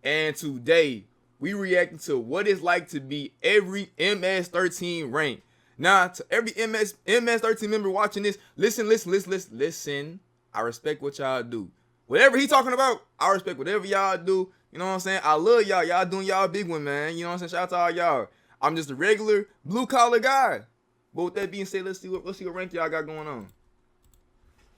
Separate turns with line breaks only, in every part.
and today we reacting to what it's like to be every MS-13 rank. Now, to every MS-13 member watching this, listen. I respect what y'all do. Whatever he talking about, I respect whatever y'all do. You know what I'm saying? I love y'all. Y'all doing y'all big one, man. You know what I'm saying? Shout out to all y'all. I'm just a regular blue-collar guy. But with that being said, let's see what rank y'all got going on.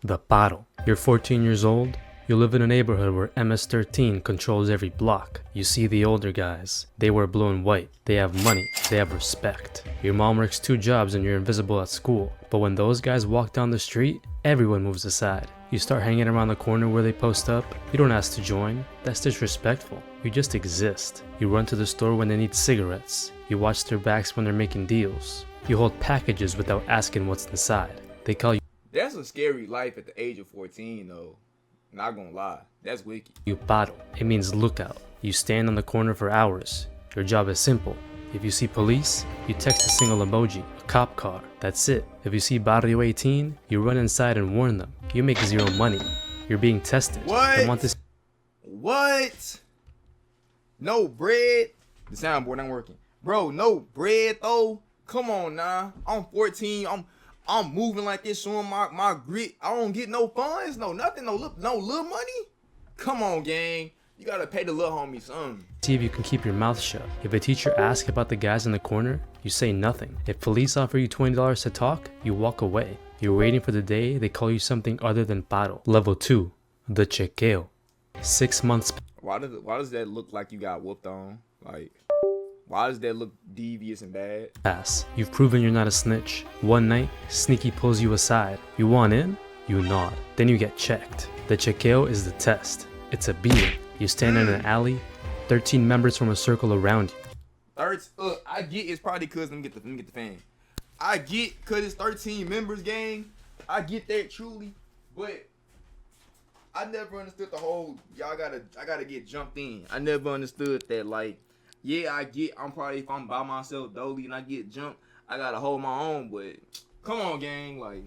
The Paro. You're 14 years old. You live in a neighborhood where MS-13 controls every block. You see the older guys. They wear blue and white. They have money. They have respect. Your mom works 2 jobs and you're invisible at school. But when those guys walk down the street, everyone moves aside. You start hanging around the corner where they post up. You don't ask to join. That's disrespectful. You just exist. You run to the store when they need cigarettes. You watch their backs when they're making deals. You hold packages without asking what's inside. They call you.
That's a scary life at the age of 14 though. Not gonna lie, that's wicked.
You paro. It means lookout. You stand on the corner for hours. Your job is simple. If you see police, you text a single emoji, a cop car. That's it. If you see Barrio 18, you run inside and warn them. You make 0 money. You're being tested.
What?
They want this.
What? No bread? The soundboard ain't working. Bro, no bread though? Come on now. I'm 14. I'm moving like this, showing my grit. I don't get no funds, no nothing, no little money. Come on, gang. You gotta pay the little homie something.
See if you can keep your mouth shut. If a teacher asks about the guys in the corner, you say nothing. If police offer you $20 to talk, you walk away. You're waiting for the day they call you something other than paro. Level 2, the chequeo. 6 months.
Why does that look like you got whooped on? Like, why does that look devious and bad?
Pass. You've proven you're not a snitch. One night, Sneaky pulls you aside. You want in? You nod. Then you get checked. The chequeo is the test. It's a beating. You stand in an alley, 13 members from a circle around you.
I get it's probably cause let me get the fan. I get cause it's 13 members, gang. I get that truly, but I never understood the whole I gotta get jumped in. I never understood that, like, yeah, I get I'm probably if I'm by myself dolly and I get jumped, I gotta hold my own, but come on, gang, like,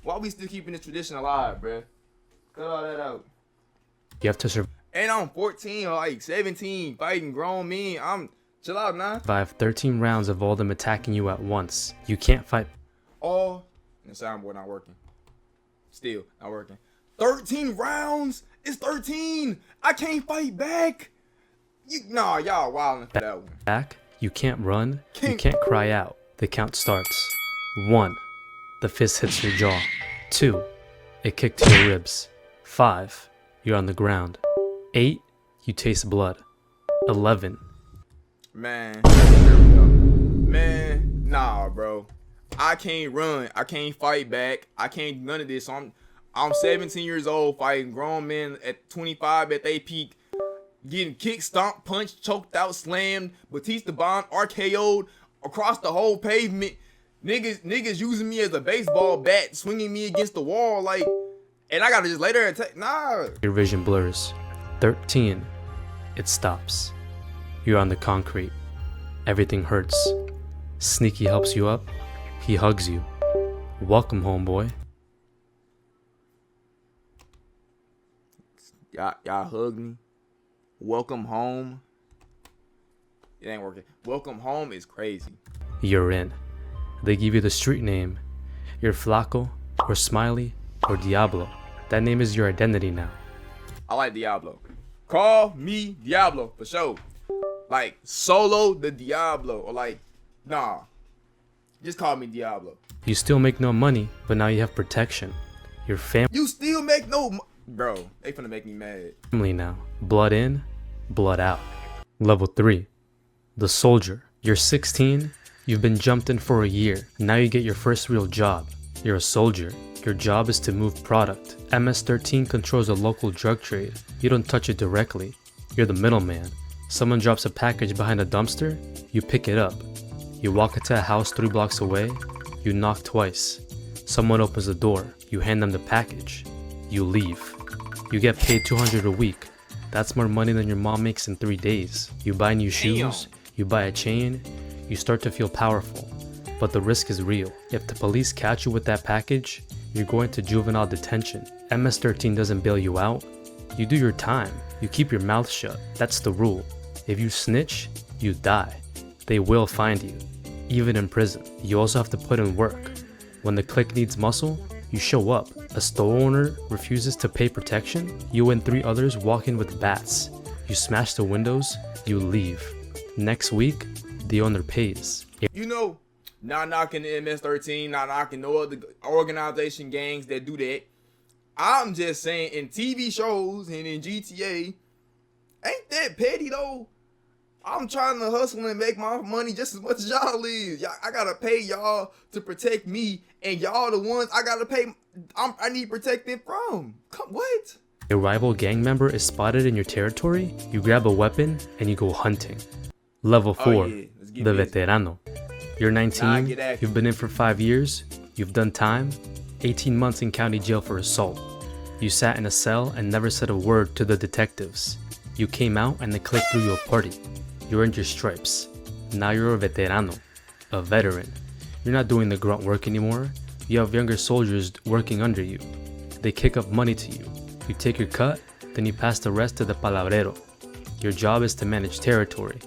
why we still keeping this tradition alive, bruh? Cut all that out.
You have to survive.
And I'm 14 or like 17 fighting grown men. Chill out now.
Survive 13 rounds of all them attacking you at once. You can't fight.
Oh, and the soundboard not working. Still not working. 13 rounds? It's 13. I can't fight back. Nah, y'all wildin' for that one.
Back. You can't run. You can't cry out. The count starts. 1. The fist hits your jaw. 2. It kicked to your ribs. 5. You're on the ground. 8. You taste blood. 11.
Man, there we go. Man, nah, bro. I can't run. I can't fight back. I can't do none of this. So I'm 17 years old fighting grown men at 25 at their peak, getting kicked, stomped, punched, choked out, slammed, Batista Bond, RKO'd across the whole pavement. Niggas using me as a baseball bat, swinging me against the wall, like, and I gotta just lay there and take. Nah.
Your vision blurs. 13. It stops. You're on the concrete. Everything hurts. Sneaky helps you up. He hugs you. Welcome, homeboy.
Y'all hug me. Welcome home. It ain't working. Welcome home is crazy.
You're in. They give you the street name. You're Flaco, or Smiley, or Diablo. That name is your identity now.
I like Diablo. Call me Diablo for sure. Like Solo the Diablo, or like, nah, just call me Diablo.
You still make no money, but now you have protection. Your family.
You still make no bro, they finna make me mad.
Family now. Blood in, blood out. Level 3. The Soldier. You're 16. You've been jumped in for a year. Now you get your first real job. You're a soldier. Your job is to move product. MS-13 controls a local drug trade. You don't touch it directly. You're the middleman. Someone drops a package behind a dumpster, you pick it up. You walk into a house 3 blocks away, you knock twice. Someone opens the door, you hand them the package. You leave. You get paid $200 a week. That's more money than your mom makes in 3 days. You buy new shoes, you buy a chain, you start to feel powerful. But the risk is real. If the police catch you with that package, you're going to juvenile detention. MS-13 doesn't bail you out, You do your time. You keep your mouth shut. That's the rule. If you snitch, you die. They will find you, even in prison. You also have to put in work. When the clique needs muscle, you show up. A store owner refuses to pay protection, you and 3 others walk in with bats. You smash the windows, you leave. Next week, the owner pays.
You know, not knocking the MS-13, not knocking no other organization gangs that do that. I'm just saying, in TV shows and in GTA, ain't that petty though? I'm trying to hustle and make my money just as much as y'all is. I gotta pay y'all to protect me, and y'all the ones I gotta pay. I need protected from. What?
A rival gang member is spotted in your territory, you grab a weapon and you go hunting. Level 4, the veterano. You're 19, you've been in for 5 years, you've done time, 18 months in county jail for assault. You sat in a cell and never said a word to the detectives. You came out and the clique threw you a party. You earned your stripes. Now you're a veterano, a veteran. You're not doing the grunt work anymore. You have younger soldiers working under you. They kick up money to you. You take your cut, then you pass the rest to the palero. Your job is to manage territory.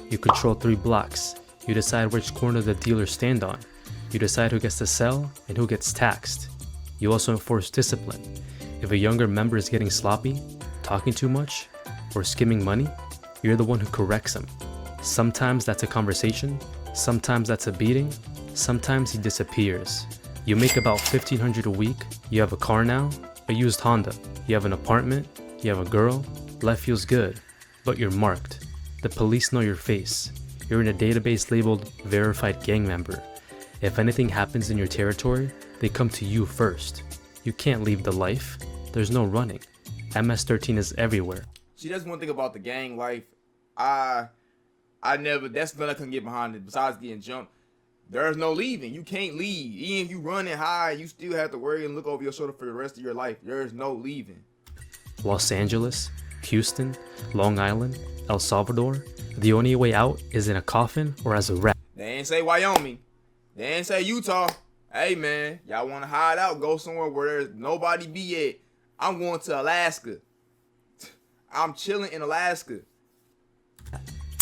You control 3 blocks. You decide which corner the dealers stand on. You decide who gets to sell and who gets taxed. You also enforce discipline. If a younger member is getting sloppy, talking too much, or skimming money, you're the one who corrects him. Sometimes that's a conversation, sometimes that's a beating, sometimes he disappears. You make about $1,500 a week, you have a car now, a used Honda, you have an apartment, you have a girl, life feels good, but you're marked. The police know your face. You're in a database labeled verified gang member. If anything happens in your territory, they come to you first. You can't leave the life. There's no running. MS-13 is everywhere.
See, that's one thing about the gang life. That's nothing I couldn't get behind it. Besides getting jumped, there's no leaving. You can't leave. Even if you running high, you still have to worry and look over your shoulder for the rest of your life. There's no leaving.
Los Angeles, Houston, Long Island, El Salvador, the only way out is in a coffin or as a rat.
They ain't say Wyoming. They ain't say Utah. Hey man, y'all want to hide out, go somewhere where there's nobody be at. I'm going to Alaska. I'm chilling in Alaska.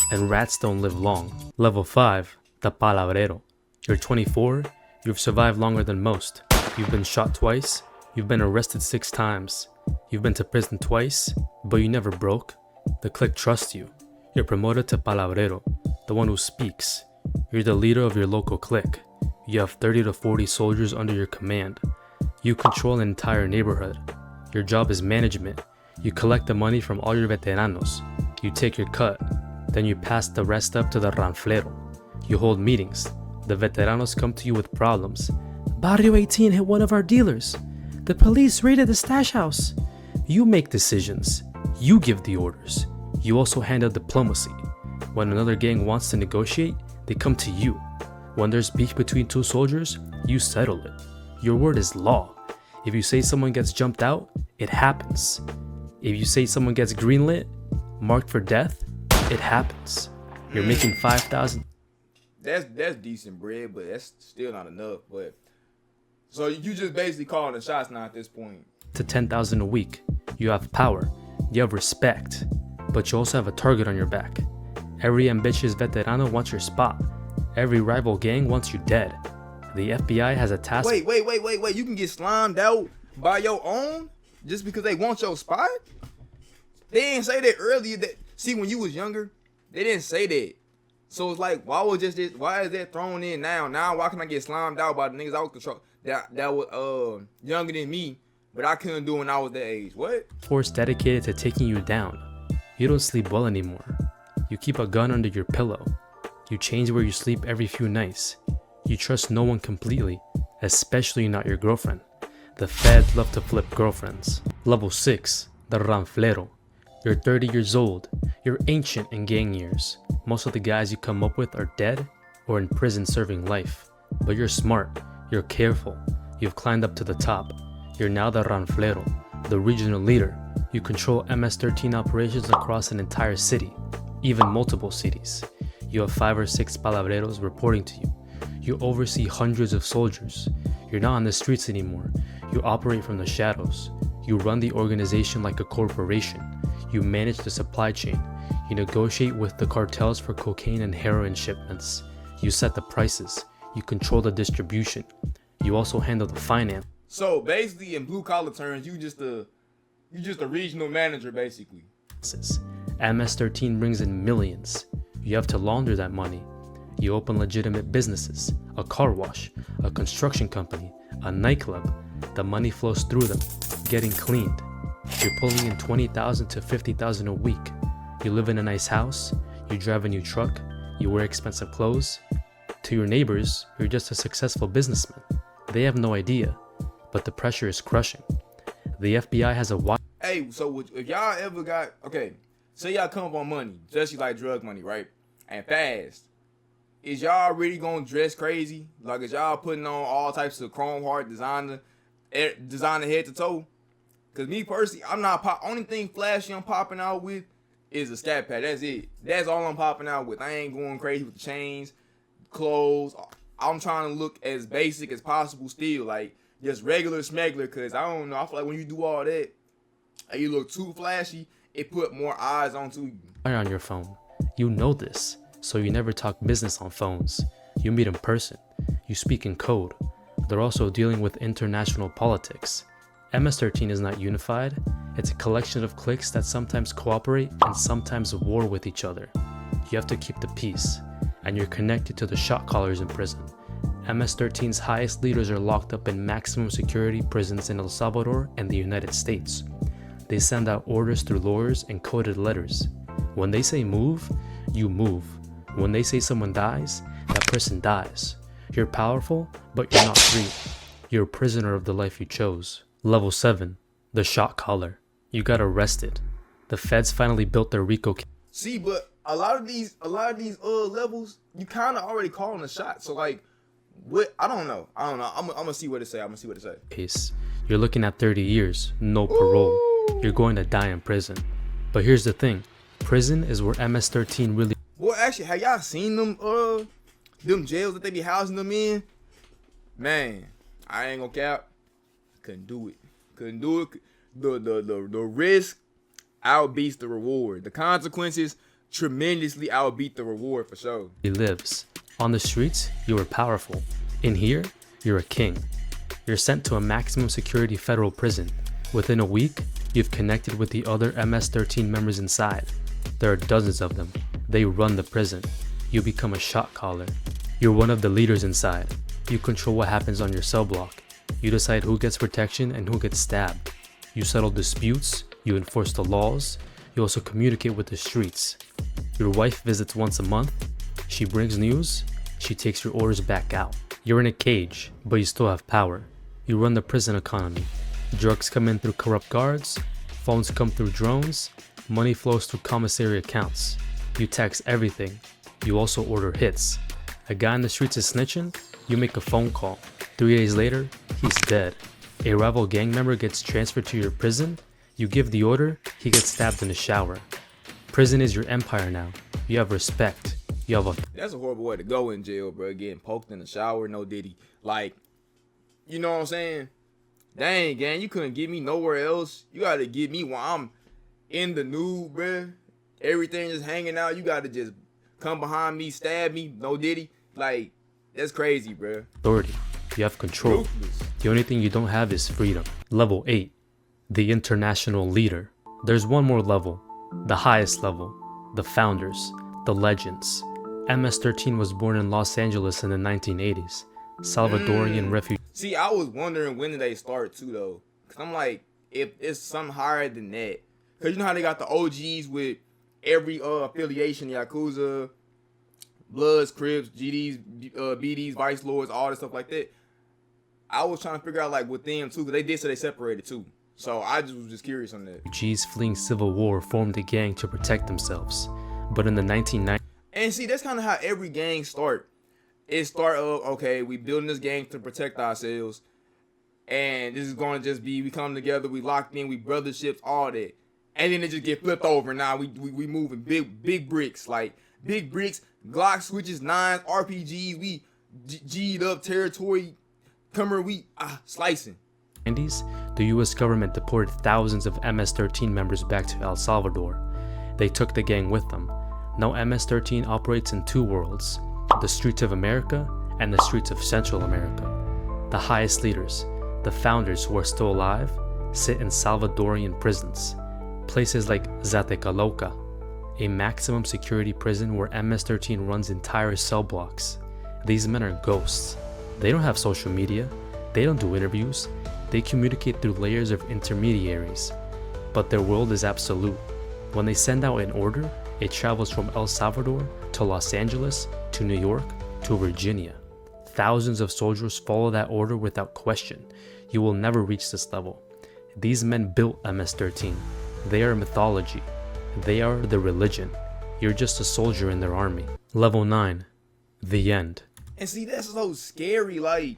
And rats don't live long. Level 5, the palabrero. You're 24, you've survived longer than most. You've been shot twice, you've been arrested 6 times. You've been to prison twice, but you never broke. The clique trusts you. You're promoted to palabrero, the one who speaks. You're the leader of your local clique. You have 30 to 40 soldiers under your command. You control an entire neighborhood. Your job is management. You collect the money from all your veteranos. You take your cut. Then you pass the rest up to the ranflero. You hold meetings. The veteranos come to you with problems. Barrio 18 hit one of our dealers. The police raided the stash house. You make decisions. You give the orders. You also handle diplomacy. When another gang wants to negotiate, they come to you. When there's beef between 2 soldiers, you settle it. Your word is law. If you say someone gets jumped out, it happens. If you say someone gets greenlit, marked for death, it happens. You're making 5,000.
That's decent bread, but that's still not enough. But so you just basically calling the shots now at this point.
To 10,000 a week. You have power. You have respect. But you also have a target on your back. Every ambitious veterano wants your spot. Every rival gang wants you dead. The FBI has a task.
Wait. You can get slimed out by your own just because they want your spot? They didn't say that earlier. See, when you was younger, they didn't say that. So it's like, why is that thrown in now? Now why can I get slimed out by the niggas I was control that was younger than me, but I couldn't do when I was that age? What?
Force dedicated to taking you down. You don't sleep well anymore. You keep a gun under your pillow. You change where you sleep every few nights. You trust no one completely, especially not your girlfriend. The feds love to flip girlfriends. Level 6, the ranflero. You're 30 years old. You're ancient in gang years. Most of the guys you come up with are dead or in prison serving life. But you're smart. You're careful. You've climbed up to the top. You're now the ranflero, the regional leader. You control MS-13 operations across an entire city, even multiple cities. You have 5 or 6 palabreros reporting to you. You oversee hundreds of soldiers. You're not on the streets anymore. You operate from the shadows. You run the organization like a corporation. You manage the supply chain. You negotiate with the cartels for cocaine and heroin shipments. You set the prices. You control the distribution. You also handle the finance.
So basically, in blue collar terms, you just a regional manager, basically.
MS-13 brings in millions. You have to launder that money. You open legitimate businesses, a car wash, a construction company, a nightclub. The money flows through them, getting cleaned. You're pulling in $20,000 to $50,000 a week. You live in a nice house. You drive a new truck. You wear expensive clothes. To your neighbors, you're just a successful businessman. They have no idea, but the pressure is crushing. The FBI has a wide.
Hey, so if y'all ever got, okay, say y'all come up on money, especially like drug money, right? And fast. Is y'all really gonna dress crazy? Like, is y'all putting on all types of chrome heart designer head to toe? Cause me personally, I'm not only thing flashy I'm popping out with is a scat pad. That's it. That's all I'm popping out with. I ain't going crazy with the chains, clothes. I'm trying to look as basic as possible still, like just regular smuggler. Cause I don't know, I feel like when you do all that and you look too flashy, it put more eyes onto you.
On your phone. You know this, so you never talk business on phones. You meet in person. You speak in code. They're also dealing with international politics. MS-13 is not unified. It's a collection of cliques that sometimes cooperate and sometimes war with each other. You have to keep the peace, and you're connected to the shot callers in prison. MS-13's highest leaders are locked up in maximum security prisons in El Salvador and the United States. They send out orders through lawyers and coded letters. When they say move, you move. When they say someone dies, that person dies. You're powerful, but you're not free. You're a prisoner of the life you chose. Level 7, the shot caller. You got arrested. The feds finally built their RICO.
See, but a lot of these levels, you kind of already calling a shot. So like, what? I don't know. I'm gonna see what it say.
Case. You're looking at 30 years, no parole.
Ooh.
You're going to die in prison. But here's the thing. Prison is where MS-13 really.
Well, actually, have y'all seen them jails that they be housing them in? Man, I ain't gonna cap. Couldn't do it. The risk outbeats the reward. The consequences tremendously outbeat the reward for sure.
He lives. On the streets, you are powerful. In here, you're a king. You're sent to a maximum security federal prison. Within a week, you've connected with the other MS-13 members inside. There are dozens of them. They run the prison. You become a shot caller. You're one of the leaders inside. You control what happens on your cell block. You decide who gets protection and who gets stabbed. You settle disputes. You enforce the laws. You also communicate with the streets. Your wife visits once a month. She brings news. She takes your orders back out. You're in a cage, but you still have power. You run the prison economy. Drugs come in through corrupt guards. Phones come through drones. Money flows through commissary accounts. You tax everything. You also order hits. A guy in the streets is snitching. You make a phone call. 3 days later, he's dead. A rival gang member gets transferred to your prison. You give the order, he gets stabbed in the shower. Prison is your empire now. You have respect. You have a.
That's a horrible way to go in jail, bro. Getting poked in the shower, no diddy. Like, you know what I'm saying? Dang, gang, you couldn't get me nowhere else. You gotta get me while I'm in the nude, bro. Everything just hanging out. You gotta just come behind me, stab me, no diddy. Like, that's crazy, bro.
Authority. You have control.
Ruthless.
The only thing you don't have is freedom. Level 8. The international leader. There's one more level. The highest level. The founders. The legends. MS-13 was born in Los Angeles in the 1980s. Salvadorian refugee.
See, I was wondering when did they start too, though. Because I'm like, if it's something higher than that. Because you know how they got the OGs with every affiliation, Yakuza, Bloods, Crips, GDs, BDs, Vice Lords, all this stuff like that. I was trying to figure out like with them too, because they did say they separated too. So I was just curious on that.
Refugees fleeing civil war formed a gang to protect themselves. But in the 1990s,
and see, that's kind of how every gang start. It start of, okay, we building this gang to protect ourselves. And this is going to just be, we come together, we locked in, we brotherships, all that. And then it just get flipped over. Now we moving big bricks, like big bricks, Glock switches, 9s, RPGs, we G'd up territory, we slicing.
the US government deported thousands of MS-13 members back to El Salvador. They took the gang with them. Now MS-13 operates in two worlds, the streets of America and the streets of Central America. The highest leaders, the founders who are still alive, sit in Salvadorian prisons. Places like Zatecaloca, a maximum security prison where MS-13 runs entire cell blocks. These men are ghosts. They don't have social media. They don't do interviews. They communicate through layers of intermediaries. But their world is absolute. When they send out an order, it travels from El Salvador to Los Angeles to New York to Virginia. Thousands of soldiers follow that order without question. You will never reach this level. These men built MS-13. They are mythology. They are the religion. You're just a soldier in their army. Level 9. The end.
And see, that's so scary. Like,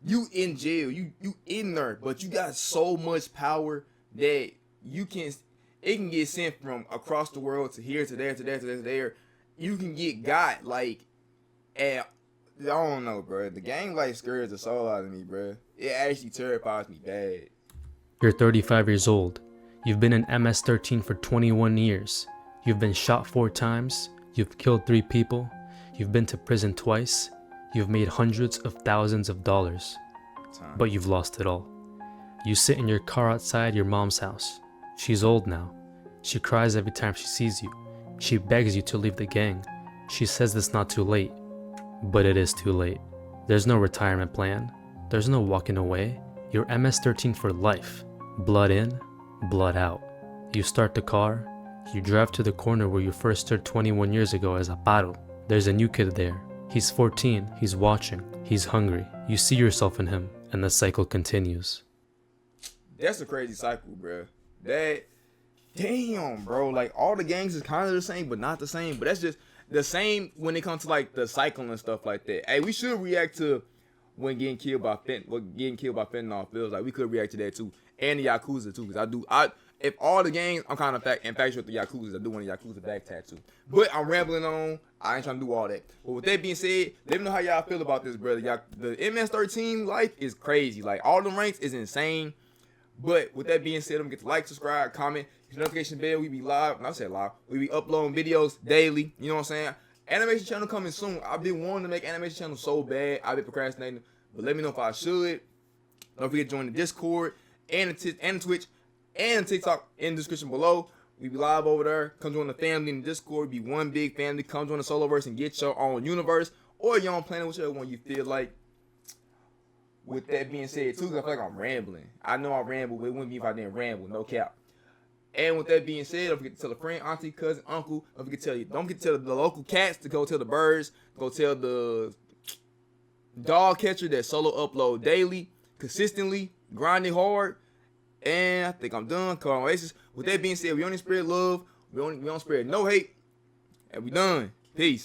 you in jail, you in there, but you got so much power that it can get sent from across the world to here, to there, to there, to there, to there. You can get got, like, I don't know, bro. The game, like, scares the soul out of me, bro. It actually terrifies me bad.
You're 35 years old. You've been in MS-13 for 21 years. You've been shot 4 times. You've killed 3 people. You've been to prison twice. You've made hundreds of thousands of dollars. But you've lost it all. You sit in your car outside your mom's house. She's old now. She cries every time she sees you. She begs you to leave the gang. She says it's not too late. But it is too late. There's no retirement plan. There's no walking away. You're MS-13 for life. Blood in, blood out. You start the car. You drive to the corner where you first stood 21 years ago as a paro. There's a new kid there. He's 14. He's watching. He's hungry. You see yourself in him, and the cycle continues.
That's a crazy cycle, bro. Damn, bro. Like, all the gangs is kind of the same, but not the same. But that's just the same when it comes to, like, the cycle and stuff like that. Hey, we should react to when getting killed by fentanyl feels like. We could react to that too, and the Yakuza too, because if all the gangs, I'm kind of infatuated with the Yakuza. I do want a Yakuza back tattoo. But I'm rambling on. I ain't trying to do all that. But with that being said, let me know how y'all feel about this, brother. The MS-13 life is crazy. Like, all the ranks is insane. But with that being said, don't forget to like, subscribe, comment, hit the notification bell. We be live. Not say live. We be uploading videos daily. You know what I'm saying? Animation channel coming soon. I've been wanting to make animation channel so bad. I've been procrastinating. But let me know if I should. Don't forget to join the Discord and the Twitch and TikTok in the description below. We be live over there. Come join the family in the Discord. Be one big family. Come join the Soloverse and get your own universe or your own planet, whichever one you feel like. With that being said, too, I feel like I'm rambling. I know I ramble, but it wouldn't be if I didn't ramble. No cap. And with that being said, don't forget to tell a friend, auntie, cousin, uncle. Don't forget to tell the local cats to go tell the birds. Go tell the dog catcher that solo upload daily, consistently, grinding hard. And I think I'm done. With that being said, we only spread love. We don't spread no hate. And we done. Peace.